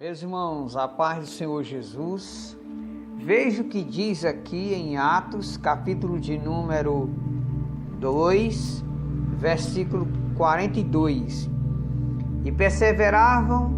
Meus irmãos, a paz do Senhor Jesus. Veja o que diz aqui em Atos, capítulo de número 2, versículo 42. E perseveravam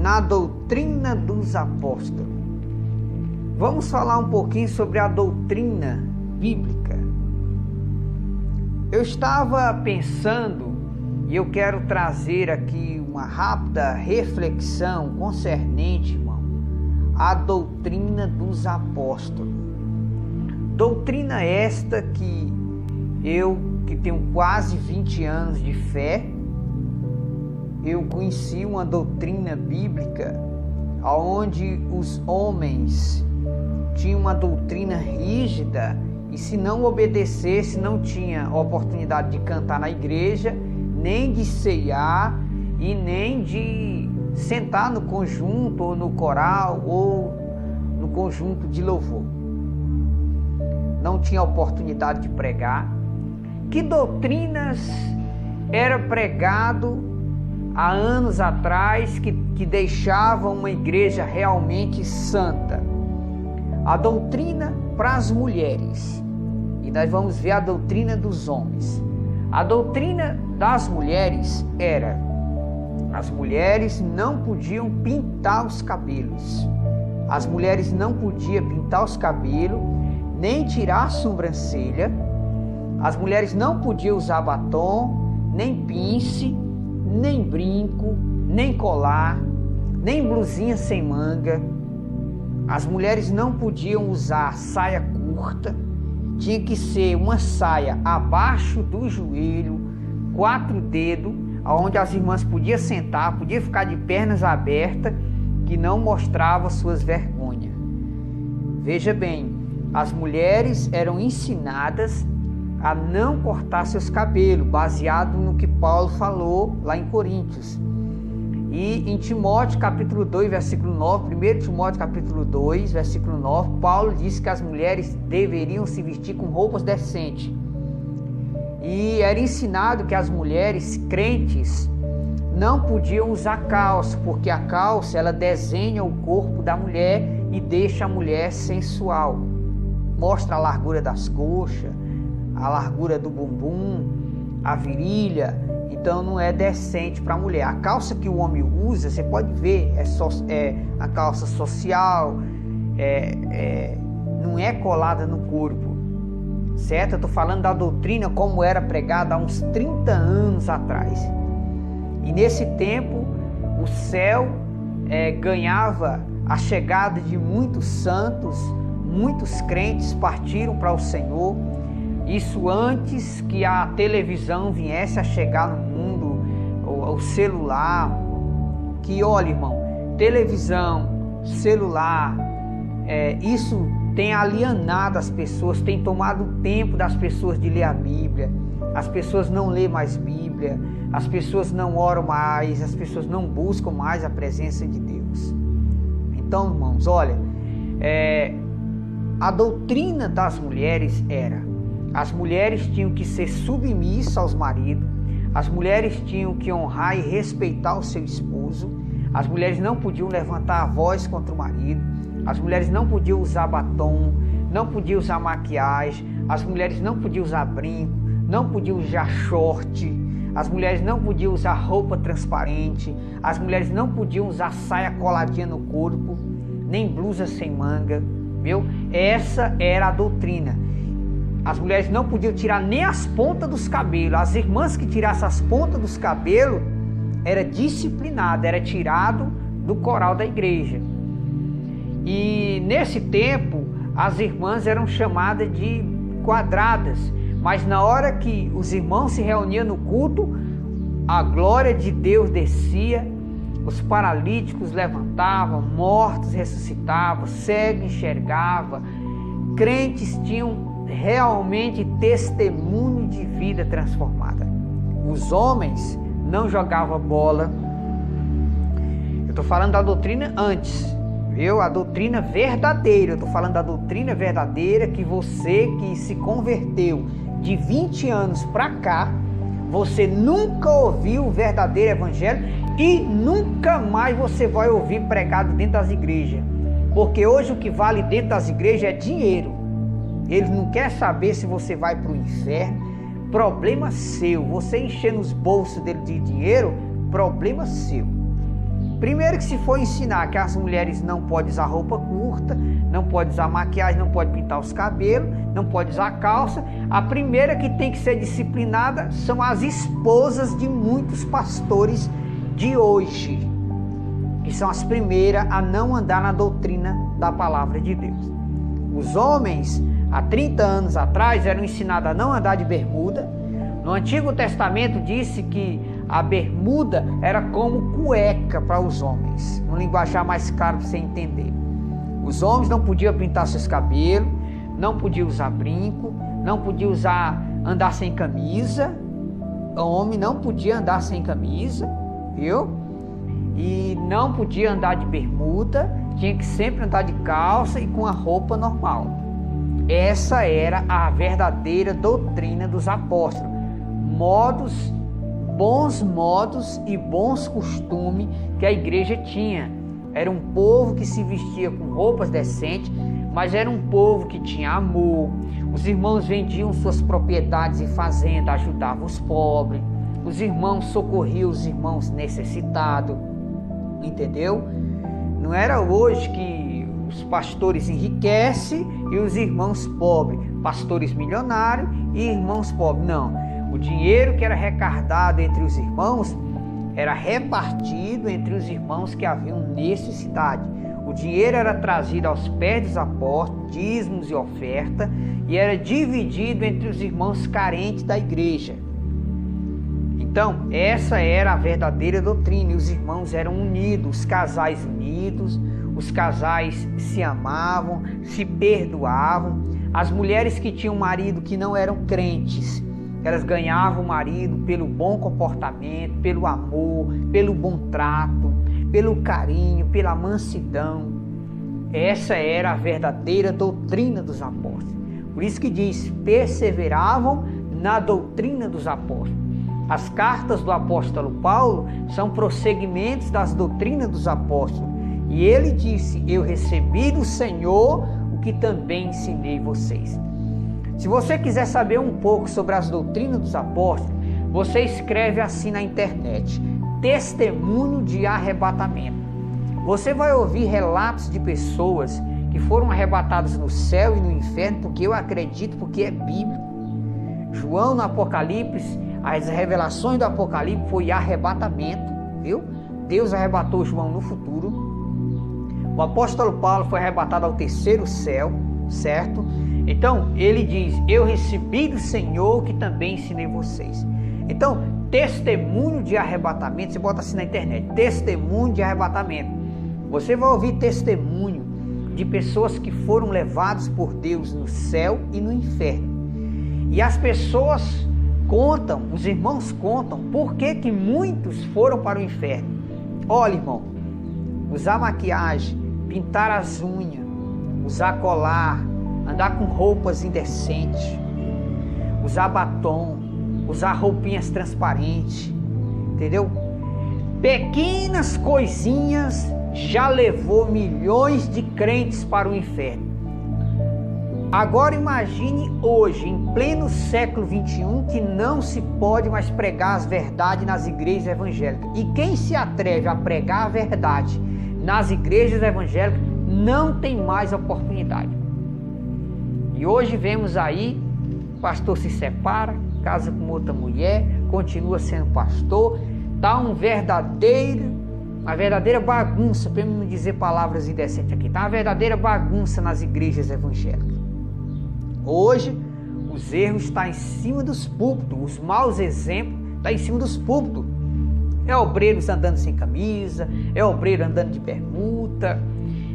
na doutrina dos apóstolos. Vamos falar um pouquinho sobre a doutrina bíblica. Eu estava pensando, e eu quero trazer aqui uma rápida reflexão concernente, irmão, à doutrina dos apóstolos. Doutrina esta que eu, que tenho quase 20 anos de fé, eu conheci uma doutrina bíblica onde os homens tinham uma doutrina rígida e se não obedecesse não tinha oportunidade de cantar na igreja, nem de ceiar e nem de sentar no conjunto ou no coral ou no conjunto de louvor. Não tinha oportunidade de pregar. Que doutrinas era pregado há anos atrás que deixavam uma igreja realmente santa? A doutrina para as mulheres. E nós vamos ver a doutrina dos homens. A doutrina das mulheres era: as mulheres não podiam pintar os cabelos. As mulheres não podiam pintar os cabelos, nem tirar a sobrancelha. As mulheres não podiam usar batom, nem pince, nem brinco, nem colar, nem blusinha sem manga. As mulheres não podiam usar saia curta. Tinha que ser uma saia abaixo do joelho, 4 dedos, onde as irmãs podiam sentar, podiam ficar de pernas abertas, que não mostrava suas vergonhas. Veja bem, as mulheres eram ensinadas a não cortar seus cabelos, baseado no que Paulo falou lá em Coríntios. E em Timóteo capítulo 2, versículo 9, 1 Timóteo capítulo 2, versículo 9, Paulo diz que as mulheres deveriam se vestir com roupas decentes. E era ensinado que as mulheres crentes não podiam usar calça, porque a calça ela desenha o corpo da mulher e deixa a mulher sensual. Mostra a largura das coxas, a largura do bumbum, a virilha. Então não é decente para a mulher. A calça que o homem usa, você pode ver, é a calça social, não é colada no corpo, certo? Eu estou falando da doutrina como era pregada há uns 30 anos atrás. E nesse tempo o céu ganhava a chegada de muitos santos, muitos crentes partiram para o Senhor. Isso antes que a televisão viesse a chegar no mundo, o celular. Que olha, irmão, televisão, celular, isso tem alienado as pessoas, tem tomado o tempo das pessoas de ler a Bíblia. As pessoas não lêem mais Bíblia, as pessoas não oram mais, as pessoas não buscam mais a presença de Deus. Então, irmãos, olha, a doutrina das mulheres era: as mulheres tinham que ser submissas aos maridos, as mulheres tinham que honrar e respeitar o seu esposo, as mulheres não podiam levantar a voz contra o marido, as mulheres não podiam usar batom, não podiam usar maquiagem, as mulheres não podiam usar brinco, não podiam usar short, as mulheres não podiam usar roupa transparente, as mulheres não podiam usar saia coladinha no corpo, nem blusa sem manga, viu? Essa era a doutrina. As mulheres não podiam tirar nem as pontas dos cabelos. As irmãs que tirassem as pontas dos cabelos era disciplinado, era tirado do coral da igreja. E nesse tempo as irmãs eram chamadas de quadradas, mas na hora que os irmãos se reuniam no culto, a glória de Deus descia, os paralíticos levantavam, mortos ressuscitavam, cegos enxergavam, crentes tinham realmente testemunho de vida transformada. Os homens não jogavam bola. Eu estou falando da doutrina antes, viu? A doutrina verdadeira. Eu estou falando da doutrina verdadeira que você que se converteu de 20 anos para cá, você nunca ouviu o verdadeiro evangelho E nunca mais você vai ouvir pregado dentro das igrejas. Porque hoje o que vale dentro das igrejas é dinheiro. Eles não querem saber se você vai para o inferno. Problema seu. Você enchendo os bolsos dele de dinheiro, problema seu. Primeiro que se for ensinar que as mulheres não podem usar roupa curta, não podem usar maquiagem, não podem pintar os cabelos, não podem usar calça, a primeira que tem que ser disciplinada são as esposas de muitos pastores de hoje, que são as primeiras a não andar na doutrina da palavra de Deus. Os homens, há 30 anos atrás, eram ensinados a não andar de bermuda. No Antigo Testamento disse que a bermuda era como cueca para os homens, no linguajar mais claro para você entender. Os homens não podiam pintar seus cabelos, não podiam usar brinco, não podiam andar sem camisa. O homem não podia andar sem camisa, viu? E não podia andar de bermuda, tinha que sempre andar de calça e com a roupa normal. Essa era a verdadeira doutrina dos apóstolos. Bons modos e bons costumes que a igreja tinha. Era um povo que se vestia com roupas decentes, mas era um povo que tinha amor. Os irmãos vendiam suas propriedades e fazendas, ajudavam os pobres. Os irmãos socorriam os irmãos necessitados. Entendeu? Não era hoje que os pastores enriquecem e os irmãos pobres, pastores milionários e irmãos pobres. Não. O dinheiro que era arrecadado entre os irmãos era repartido entre os irmãos que haviam necessidade. O dinheiro era trazido aos pés dos apóstolos, dízimos e oferta, e era dividido entre os irmãos carentes da igreja. Então, essa era a verdadeira doutrina, e os irmãos eram unidos, os casais unidos, os casais se amavam, se perdoavam. As mulheres que tinham marido que não eram crentes, elas ganhavam o marido pelo bom comportamento, pelo amor, pelo bom trato, pelo carinho, pela mansidão. Essa era a verdadeira doutrina dos apóstolos. Por isso que diz, perseveravam na doutrina dos apóstolos. As cartas do apóstolo Paulo são prosseguimentos das doutrinas dos apóstolos. E ele disse, eu recebi do Senhor o que também ensinei vocês. Se você quiser saber um pouco sobre as doutrinas dos apóstolos, você escreve assim na internet, testemunho de arrebatamento. Você vai ouvir relatos de pessoas que foram arrebatadas no céu e no inferno, porque eu acredito, porque é bíblico. João no Apocalipse, as revelações do Apocalipse foi arrebatamento, viu? Deus arrebatou João no futuro. O apóstolo Paulo foi arrebatado ao terceiro céu, certo? Então, ele diz, eu recebi do Senhor que também ensinei vocês. Então, testemunho de arrebatamento, você bota assim na internet, testemunho de arrebatamento. Você vai ouvir testemunho de pessoas que foram levadas por Deus no céu e no inferno. E as pessoas contam, os irmãos contam, por que muitos foram para o inferno. Olha, irmão, usar maquiagem, pintar as unhas, usar colar, andar com roupas indecentes, usar batom, usar roupinhas transparentes, entendeu? Pequenas coisinhas já levou milhões de crentes para o inferno. Agora imagine hoje, em pleno século XXI, que não se pode mais pregar as verdades nas igrejas evangélicas. E quem se atreve a pregar a verdade nas igrejas evangélicas não tem mais oportunidade. E hoje vemos aí, o pastor se separa, casa com outra mulher, continua sendo pastor, está uma verdadeira bagunça, para não dizer palavras indecentes aqui, está uma verdadeira bagunça nas igrejas evangélicas. Hoje, os erros estão em cima dos púlpitos, os maus exemplos estão em cima dos púlpitos. É obreiros andando sem camisa, é obreiro andando de bermuda,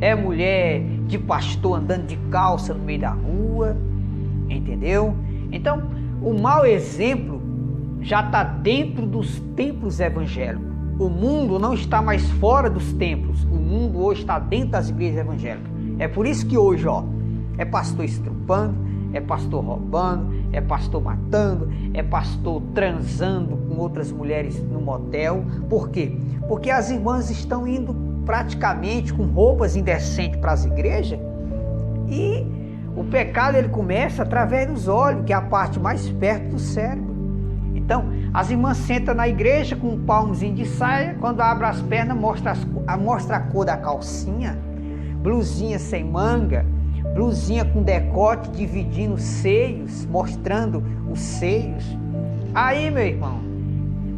é mulher de pastor andando de calça no meio da rua, entendeu? Então, o mau exemplo já está dentro dos templos evangélicos. O mundo não está mais fora dos templos, o mundo hoje está dentro das igrejas evangélicas. É por isso que hoje, é pastor estrupando, é pastor roubando, é pastor matando, é pastor transando com outras mulheres no motel. Por quê? Porque as irmãs estão indo praticamente com roupas indecentes para as igrejas, e o pecado ele começa através dos olhos, que é a parte mais perto do cérebro. Então, as irmãs sentam na igreja com um palmozinho de saia, quando abre as pernas, mostra a cor da calcinha, blusinha sem manga, blusinha com decote dividindo os seios, mostrando os seios. Aí, meu irmão,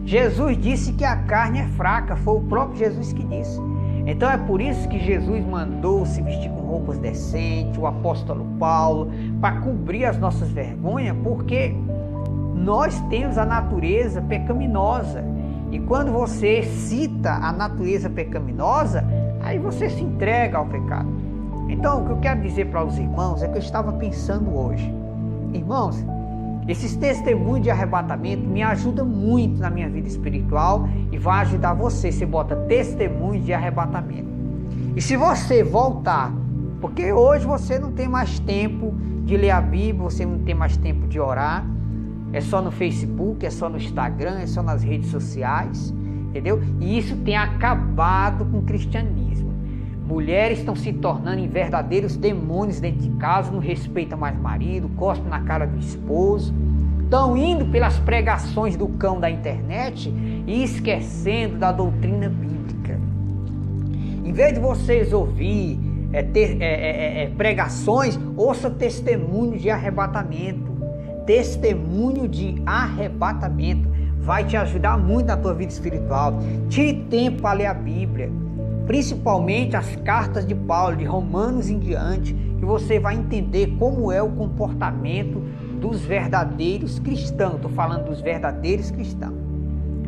Jesus disse que a carne é fraca, foi o próprio Jesus que disse. Então é por isso que Jesus mandou se vestir com roupas decentes, o apóstolo Paulo, para cobrir as nossas vergonhas, porque nós temos a natureza pecaminosa. E quando você cita a natureza pecaminosa, aí você se entrega ao pecado. Então, o que eu quero dizer para os irmãos é que eu estava pensando hoje. Irmãos, esses testemunhos de arrebatamento me ajudam muito na minha vida espiritual e vai ajudar você. Você bota testemunhos de arrebatamento. E se você voltar, porque hoje você não tem mais tempo de ler a Bíblia, você não tem mais tempo de orar, é só no Facebook, é só no Instagram, é só nas redes sociais, entendeu? E isso tem acabado com o cristianismo. Mulheres estão se tornando em verdadeiros demônios dentro de casa, não respeitam mais marido, cospem na cara do esposo, estão indo pelas pregações do cão da internet e esquecendo da doutrina bíblica. Em vez de vocês ouvir pregações, ouça testemunho de arrebatamento. Testemunho de arrebatamento vai te ajudar muito na tua vida espiritual. Tire tempo para ler a Bíblia, principalmente as cartas de Paulo, de Romanos em diante, que você vai entender como é o comportamento dos verdadeiros cristãos. Estou falando dos verdadeiros cristãos.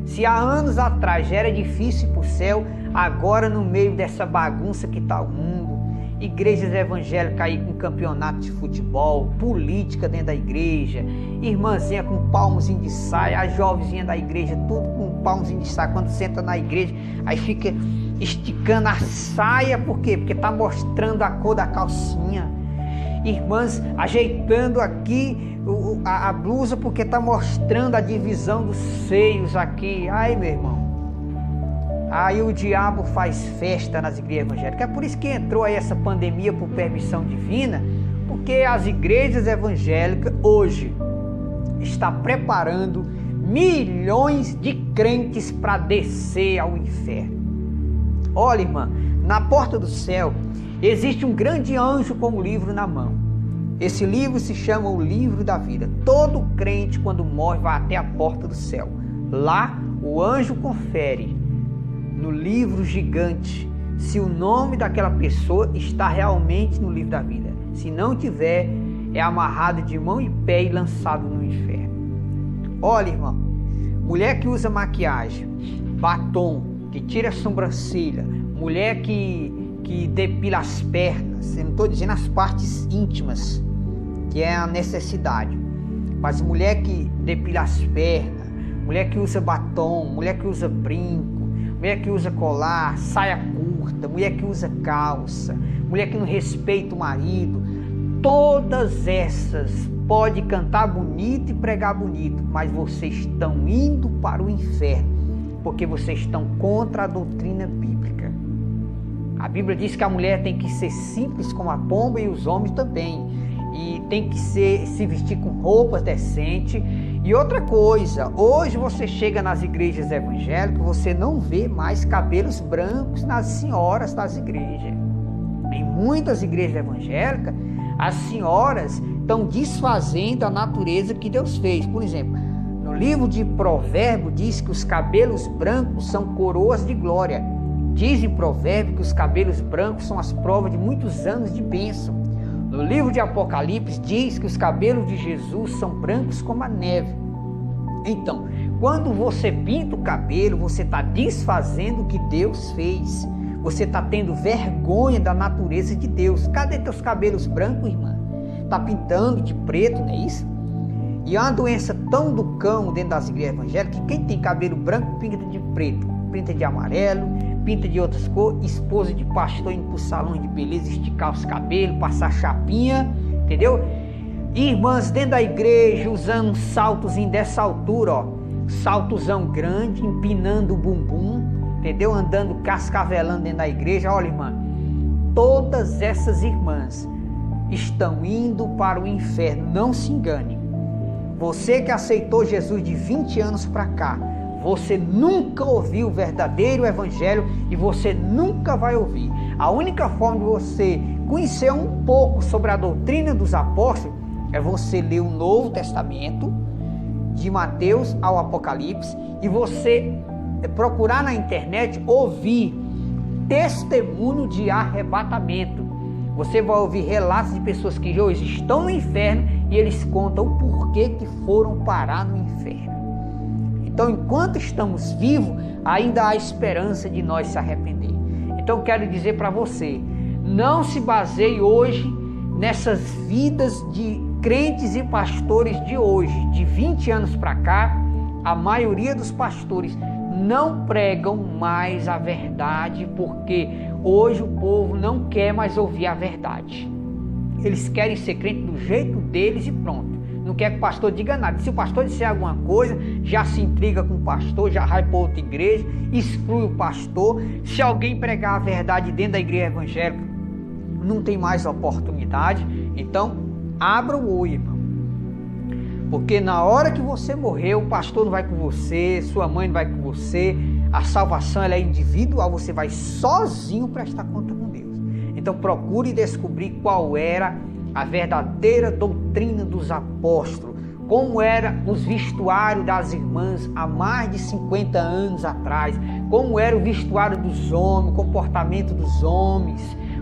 Se há anos atrás já era difícil ir para o céu, agora no meio dessa bagunça que está o mundo, igrejas evangélicas aí com campeonato de futebol, política dentro da igreja, irmãzinha com palmozinho de saia, a jovenzinha da igreja, tudo com palmozinho de saia. Quando senta na igreja, aí fica esticando a saia, por quê? Porque está mostrando a cor da calcinha. Irmãs ajeitando aqui a blusa, porque está mostrando a divisão dos seios aqui. Ai, meu irmão, aí o diabo faz festa nas igrejas evangélicas. É por isso que entrou aí essa pandemia por permissão divina, porque as igrejas evangélicas hoje estão preparando milhões de crentes para descer ao inferno. Olha, irmã, na porta do céu existe um grande anjo com um livro na mão. Esse livro se chama o livro da vida. Todo crente, quando morre, vai até a porta do céu. Lá o anjo confere no livro gigante se o nome daquela pessoa está realmente no livro da vida. Se não tiver, é amarrado de mão e pé e lançado no inferno. Olha, irmão, mulher que usa maquiagem, batom, que tira a sobrancelha, mulher que depila as pernas, eu não estou dizendo as partes íntimas, que é a necessidade, mas mulher que depila as pernas, mulher que usa batom, mulher que usa brinco, mulher que usa colar, saia curta, mulher que usa calça, mulher que não respeita o marido, todas essas podem cantar bonito e pregar bonito, mas vocês estão indo para o inferno, porque vocês estão contra a doutrina bíblica. A Bíblia diz que a mulher tem que ser simples como a pomba e os homens também, e tem que se vestir com roupas decentes. E outra coisa, hoje você chega nas igrejas evangélicas, você não vê mais cabelos brancos nas senhoras das igrejas. Em muitas igrejas evangélicas, as senhoras estão desfazendo a natureza que Deus fez. Por exemplo, no livro de Provérbios diz que os cabelos brancos são coroas de glória. Diz em Provérbios que os cabelos brancos são as provas de muitos anos de bênção. No livro de Apocalipse diz que os cabelos de Jesus são brancos como a neve. Então, quando você pinta o cabelo, você está desfazendo o que Deus fez. Você está tendo vergonha da natureza de Deus. Cadê teus cabelos brancos, irmã? Está pintando de preto, não é isso? E é uma doença tão do cão dentro das igrejas evangélicas que quem tem cabelo branco pinta de preto, pinta de amarelo, pinta de outras cores. Esposa de pastor indo para os salões de beleza esticar os cabelos, passar chapinha, entendeu? Irmãs dentro da igreja usando saltos dessa altura, ó, saltozão grande, empinando o bumbum, entendeu? Andando cascavelando dentro da igreja. Olha, irmã, todas essas irmãs estão indo para o inferno, não se engane. Você que aceitou Jesus de 20 anos para cá, você nunca ouviu o verdadeiro evangelho e você nunca vai ouvir. A única forma de você conhecer um pouco sobre a doutrina dos apóstolos é você ler o Novo Testamento, de Mateus ao Apocalipse, e você procurar na internet ouvir testemunho de arrebatamento. Você vai ouvir relatos de pessoas que hoje estão no inferno e eles contam o porquê que foram parar no inferno. Então, enquanto estamos vivos, ainda há esperança de nós se arrepender. Então, eu quero dizer para você, não se baseie hoje nessas vidas de crentes e pastores de hoje, de 20 anos para cá. A maioria dos pastores não pregam mais a verdade, porque hoje o povo não quer mais ouvir a verdade. Eles querem ser crente do jeito deles e pronto. Não quer que o pastor diga nada. Se o pastor disser alguma coisa, já se intriga com o pastor, já vai para outra igreja, exclui o pastor. Se alguém pregar a verdade dentro da igreja evangélica, não tem mais oportunidade. Então, abra o olho, irmão. Porque na hora que você morrer, o pastor não vai com você, sua mãe não vai com você. A salvação ela é individual, você vai sozinho prestar conta com Deus. Então procure descobrir qual era a verdadeira doutrina dos apóstolos, como era os vestuários das irmãs há mais de 50 anos atrás, como era o vestuário dos homens, o comportamento dos homens.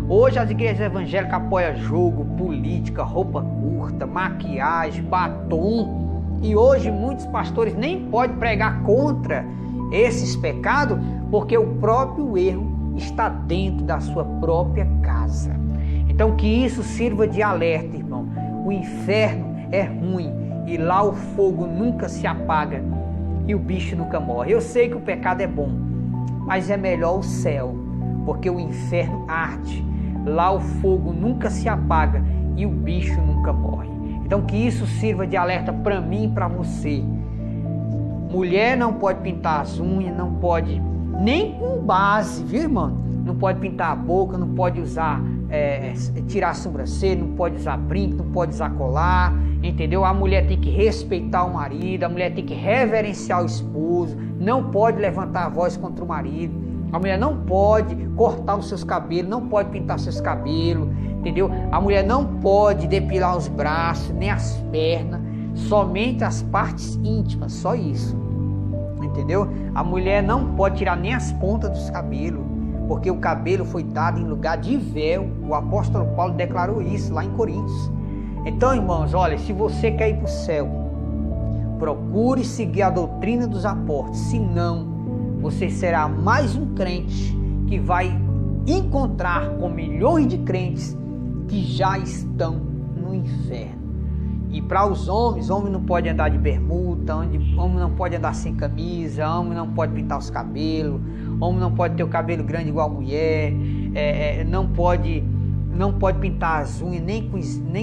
Hoje as igrejas evangélicas apoiam jogo, política, roupa curta, maquiagem, batom. E hoje muitos pastores nem podem pregar contra esses pecados, porque o próprio erro está dentro da sua própria casa. Então que isso sirva de alerta, irmão. O inferno é ruim e lá o fogo nunca se apaga e o bicho nunca morre. Eu sei que o pecado é bom, mas é melhor o céu, porque o inferno arde. Lá o fogo nunca se apaga e o bicho nunca morre. Então que isso sirva de alerta para mim e para você. Mulher não pode pintar as unhas, não pode nem com base, viu, irmão? Não pode pintar a boca, não pode usar, tirar a sobrancelha, não pode usar brinco, não pode usar colar, entendeu? A mulher tem que respeitar o marido, a mulher tem que reverenciar o esposo, não pode levantar a voz contra o marido, a mulher não pode cortar os seus cabelos, não pode pintar seus cabelos, entendeu? A mulher não pode depilar os braços, nem as pernas, somente as partes íntimas, só isso, entendeu? A mulher não pode tirar nem as pontas dos cabelos, porque o cabelo foi dado em lugar de véu. O apóstolo Paulo declarou isso lá em Coríntios. Então, irmãos, olha, se você quer ir para o céu, procure seguir a doutrina dos apóstolos, senão você será mais um crente que vai encontrar com milhões de crentes que já estão no inferno. E para os homens, homem não pode andar de bermuda, homem não pode andar sem camisa, homem não pode pintar os cabelos, homem não pode ter o cabelo grande igual a mulher, não pode pintar as unhas nem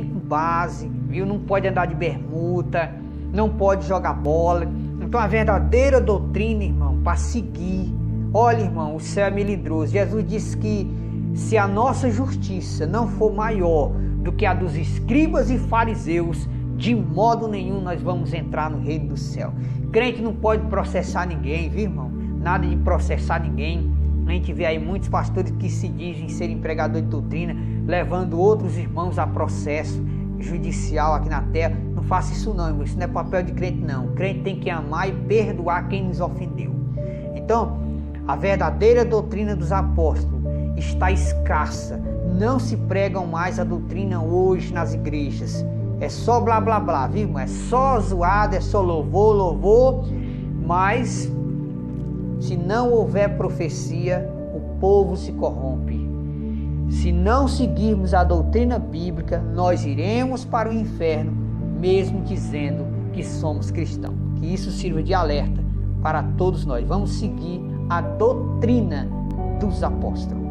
com base, viu? Não pode andar de bermuda, não pode jogar bola. Então a verdadeira doutrina, irmão, para seguir, olha, irmão, o céu é melindroso. Jesus disse que se a nossa justiça não for maior do que a dos escribas e fariseus, de modo nenhum nós vamos entrar no reino do céu. Crente não pode processar ninguém, viu, irmão? Nada de processar ninguém. A gente vê aí muitos pastores que se dizem serem pregadores de doutrina, levando outros irmãos a processo judicial aqui na terra. Não faça isso não, irmão. Isso não é papel de crente não. O crente tem que amar e perdoar quem nos ofendeu. Então, a verdadeira doutrina dos apóstolos está escassa. Não se pregam mais a doutrina hoje nas igrejas. É só blá blá blá, viu, irmão? É só zoada, é só louvor, mas se não houver profecia, o povo se corrompe. Se não seguirmos a doutrina bíblica, nós iremos para o inferno, mesmo dizendo que somos cristãos. Que isso sirva de alerta para todos nós. Vamos seguir a doutrina dos apóstolos.